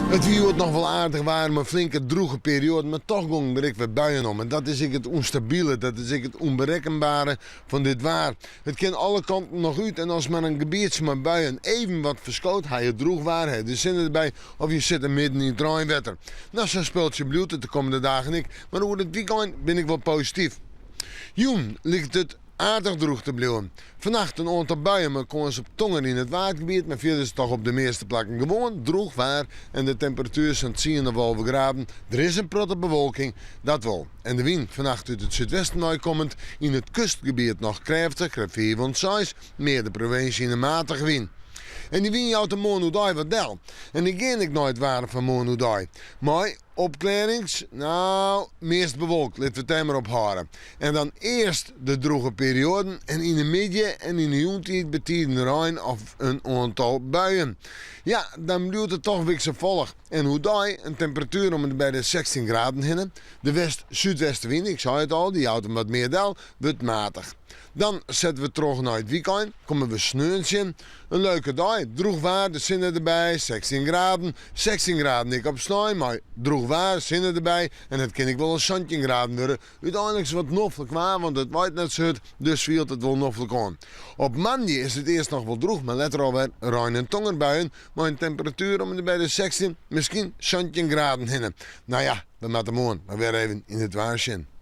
Het weer wordt nog wel aardig waar, maar flinke droege periode, maar toch gong er weer buien om. En dat is ik het onstabiele, dat is ik het onberekenbare van dit waar. Het kan alle kanten nog uit en als men een gebiedje met buien even wat verskoot, hij het droeg waar, hij de zinnen erbij of je zit er midden in het rijnwetter. Nou, zo speelt je bloed het de komende dagen niet, maar over het weekend ben ik wel positief. Joen ligt het aardig droeg te blijven. Vannacht een aantal buien, maar kon ze op tongen in het watergebied, maar verder is het toch op de meeste plekken gewoon droog waar en de temperatuur is aan het 10 of 11 graden. Er is een protte bewolking, dat wel. En de wind vannacht uit het zuidwesten uitkomend, in het kustgebied nog krachtig, 4 van 6, meer de provincie in een matige wind. En die win je uit de Monudai wat del. En ik ken ik nooit waren van Monudai. Maar opklarings, nou, meest bewolkt. Laten we het daar maar op houden. En dan eerst de droge periode. En in de midden en in de joentijd betieden Rijn of een aantal buien. Ja, dan blijft het toch weer zo volg. En hoe die een temperatuur om bij de 16 graden heen. De west-zuidwestenwind, ik zei het al, die houdt hem wat meer del, wordt matig. Dan zetten we terug naar het weekend, komen we sneeuwtje in. Een leuke dag, droeg waar, de zinnen erbij, 16 graden. 16 graden ik op sneeuw, maar droeg waar, zinnen erbij. En het kan ik wel een 17 graden worden. Uiteindelijk is het wat noffelijk waar, want het waait net zo, dus viel het wel noffelijk aan. Op maandag is het eerst nog wel droeg, maar later alweer ruim en tongerbuien. Maar een temperatuur om bij de 16, misschien 17 graden heen. Nou ja, we moeten morgen maar weer even in het waarschuwen.